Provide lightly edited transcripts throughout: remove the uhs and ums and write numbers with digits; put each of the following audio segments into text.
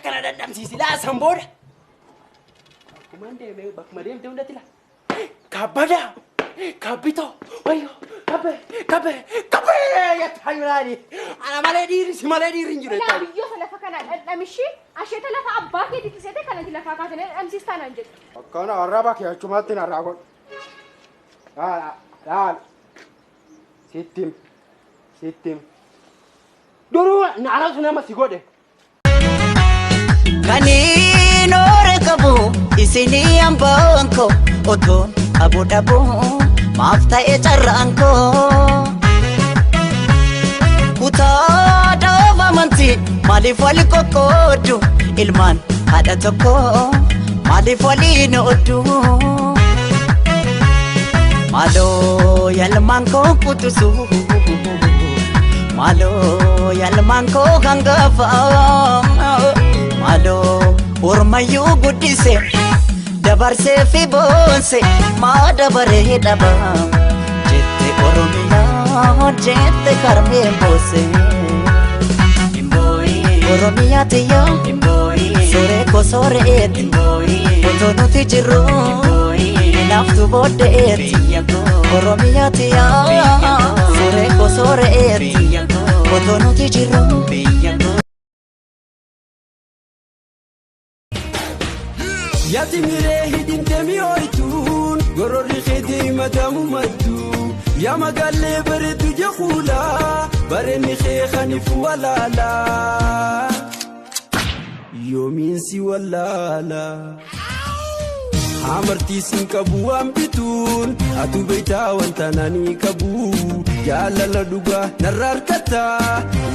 kana dadamsiisi la samboda kumande me bak madem te undatila kabada kabito wayo kabe ya tayurani ana maledi rinjure لا يو سلفا كان امشي عشان تلفا اباك دي تسيته كان تلفا كاتن امسيستان انجل كان عربك يا جماعتنا راغون لا ستم دورو نعرفنا ما سيغوده kanino rekabu isini ambanko oton abu dabu mafta e charranko kuta dawa manti mali fali kokodu ilman hada toko mali fali no odu malo yalmanko kutusu malo yalmanko gangafa malo urmayu gudise dabarse fi bonse ma dabare daba jette oromiya jette karme bose imboi oromiya tiya imboi sore ko sore et imboi otono ti jiru imboi naftu bodde et oromiya tiya sore ko sore et otono ti jiru ياتي ميري دمي اويتون غوروري خيتي مدامو مدو يا مقالي برد جخولا برمي خيخاني فوالا لا يومين سي ولا لا عمرتي سنكبو أمبتون أتو بيتا وانتاناني كبو جالا لدوغا نرار كتا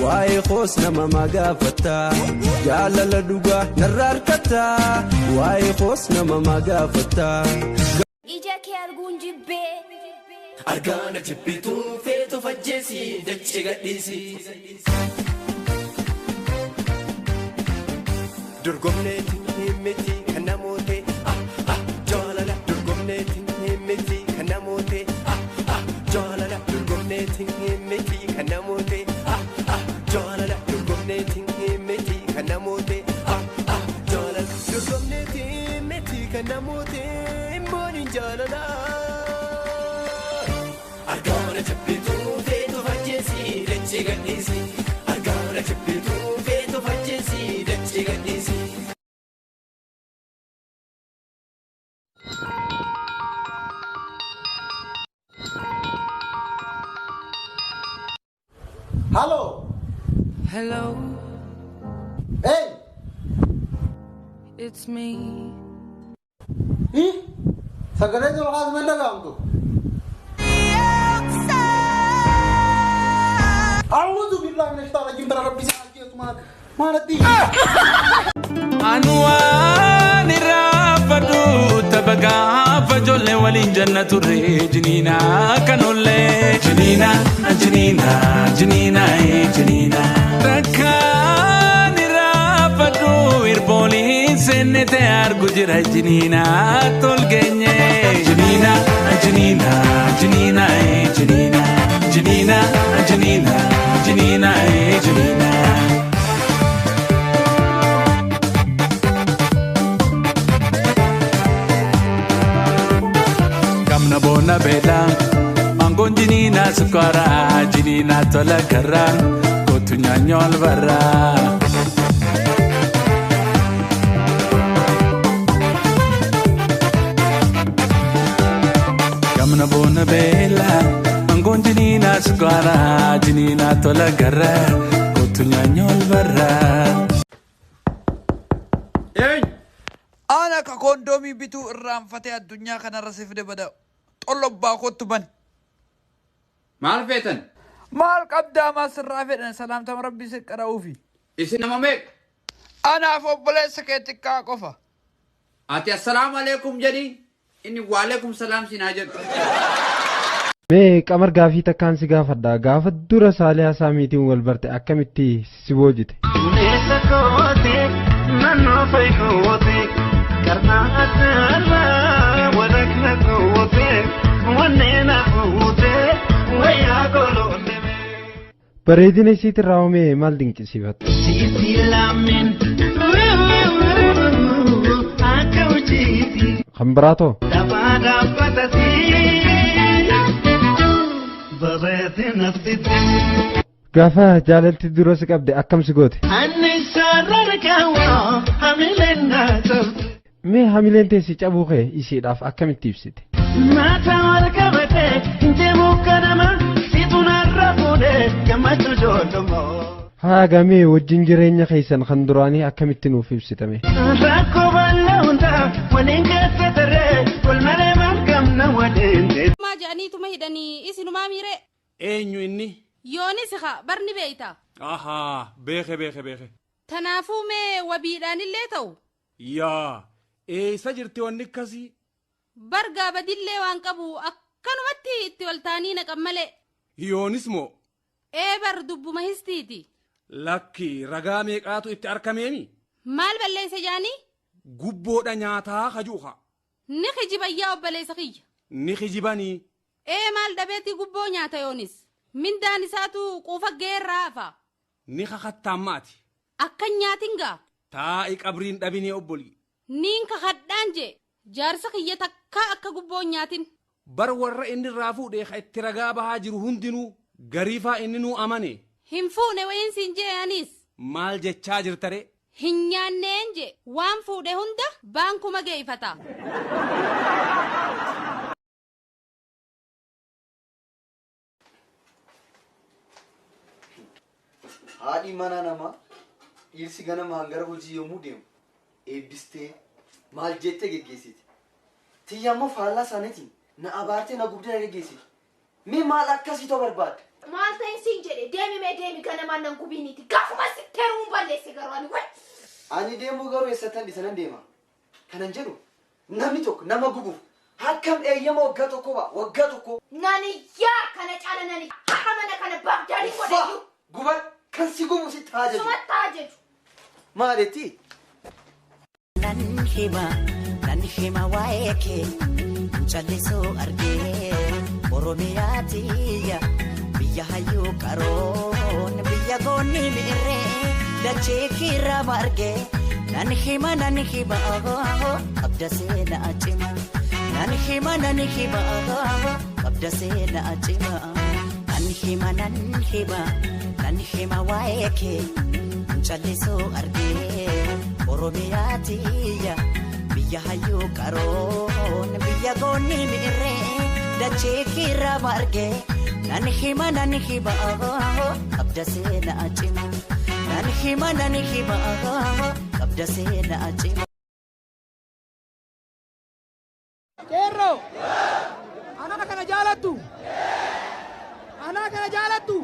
واي خوصنا ماما غافتا جالا لدوغا نرار كتا واي خوصنا ماما غافتا إيجاكي أرغون جبي أرغانا جبتون فيتو فجيسي دجي غديسي درغمنيتي همتي كناموتي meti kanamote jala la durgomneti meti kanamote jala la durgomneti meti kanamote jala durgomneti meti kanamote mboni jala la argana chapitu feto fajesi leche gadisi argana chapitu feto fajesi leche gadisi Hello. Hello. Hey. It's me. Sagare jo khas mein laga humko. A'udhu billahi minash shaitanir rajim. Tara rabbi se aake tumhara marati. Anwani rafadu tabaga fajolle walin jannatu rejnina kanolle jinina jinina jinina jinina takani rafadu irbolin sennete argujira jinina tolgenye jinina jinina jinina jinina jinina jinina jinina jinina kamna bona bela mangon jinina sukara jinina tola karra kotunya nyol barra kamna bona bela mangon jinina sukara jinina tola karra kotunya nyol barra أنا ككوندومي بيتو الرام فتي الدنيا كان رصيف دبدا طلب باخوت بن مال فيتن مالك أبدا ما سرافين سلام تم ربي سكراوفي اسم مامك أنا فوبلا سكتك كوفا آتي السلام عليكم جدي إني وعليكم السلام سيناجد Mee qamar gaafii takkaan si gaafadha gaafa dura saalee hasaamiitiin wal barte akkamitti si boojite. Bareedina isiitirraa hoomee maal dinqisiifatta? kan biraatoo. Gaafa jaalalti dura si qabde akkam si goote? Mee hamileen teessi cabuu kee isiidhaaf akkamitti ibsite? Haa gamee wajjin jireenya keessan kan duraanii akkamitti nuuf ibsitame? Maa jedhaniituma hidhanii isinumaa miire? Eenyu inni? Yoonis haa barni beeyta. Ahaa beeke. Tanaafuu mee wabiidhaanillee ta'u? Yaa eessa jirti wanni akkasii? Bargaa badillee waan qabu akkanumatti itti waltaanii naqan malee. Yoonis moo? Bar dubbuma histiiti. Lakki ragaa meeqaatu itti argameemi? Maal balleessa jaanii? Gubboodha nyaataa kajuuha. Ni kijibayyaa obboleessa kiyya. Ni kijibanii. Maal dhabeetti gubboo nyaata yoonis? Mindaan isaatu quufa geerraa hafa. Ni kakattammaati. Akkan nyaatin gaa? Taa'i qabriin dhabinee obboli. Niin kakadhaan je jaarsa kiyya takkaa akka gubboo nyaatin. Bar warra inni irraa fuudhee itti ragaa bahaa jiru hundinuu gariifaa inni nuu amane. Hin fuune wayin siin je'anis. Maal jechaa jirtare? Hin nyaanneen je waan fuudhe hunda baankuma geeffata. Haadhi mana namaa dhirsi ganamaan gara hojii yommuu deemu eebbistee maal jettee geggeessiti. Tiyyammoo faallaa isaaniitiin na abaartee na gubdee na geggeessiti. Mee maal akkasii too barbaadde? Maal ta'in siin jedhe deemi ganamaan nan gubiiniiti. Gaafuma sitti heeruun balleesse garuu ani wayi. Ani deemuu garuu eessattan dhisanan deema. Kanan jedhu namni tokko nama gubuuf akkam eeyyama waggaa tokko ba'a waggaa tokko. Naniyyaa kana caala nani har'a mana kana baabdaadii godheeyyuu. Guban kan si gubu si taajaju. Suma taajaju. Maaletti? Nan hima waa'ee kee callisoo argee Oromiyaa tiyya biyya hayyuu qaroon biyya goonni miirree dachee kiirraa margee nan hima qabda seenaa cima nan hima qabda seenaa cima nan hima waa'ee kee callisoo argee Oromiyaa tiyya biyya hayyuu qaroon biyya goonni miirree dachee kiirraa margee nan hima qabda seenaa cima nan hima qabda seenaa cima. Kerro! Ana kana jaalattu!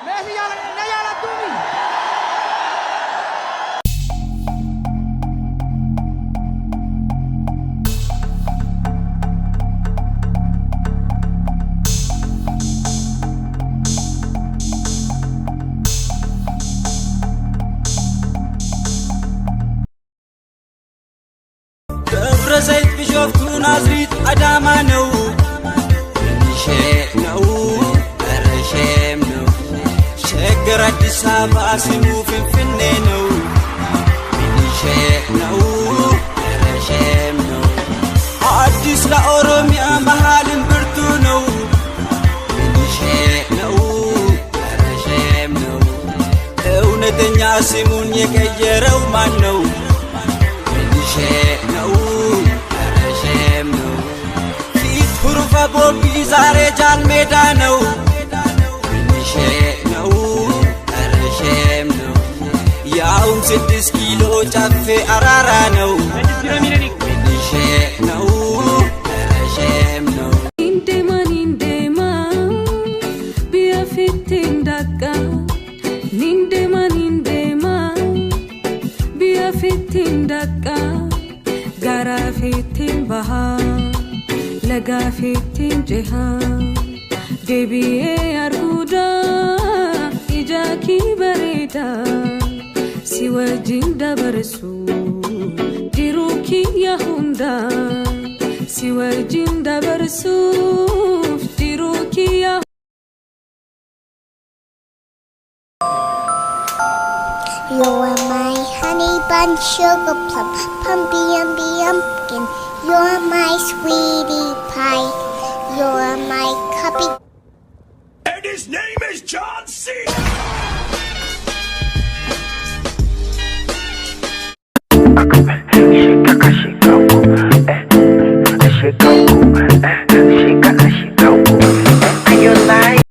Meeshaa jaalattuumi! ዘይት ቢሾፍቱ ናዝሪት አዳማ ነው ሸ ነው ረሸም ነው ሸገር አዲስ አበባ ስሙ ፍንፍኔ ነው ሸ ነው ረሸም ነው አዲስ ለኦሮሚያ መሃልን ብርቱ ነው ሸ ነው ረሸም ነው እውነተኛ ስሙን የቀየረው ማን ነው ሸ ነው ረሸም ነው ፊት ሁሩፈ ቦቢ ዛሬ ጃን ሜዳ ነው ሸ ነው ረሸም ነው ያውም 6 ኪሎ ጨፌ አራራ ነው ሸ ነው ረሸም ነው ኒንዴማ ቢያፊት እንዳቃ ኒንዴማ ቢያፊት እንዳቃ ጋራፊትን ባሃ ለጋፊትን ጀሃ ደቢዬ አርጉዳ ኢጃኪ በሬዳ ሲወጂን ደበርሱ ዲሩኪ ያሁንዳ ሲወጂን ደበርሱ ዲሩኪ ያሁ You are my honey bun. and sugar plum, pumpy umby umpkin. You're my sweetie pie. You're my cuppy. And his name is John C.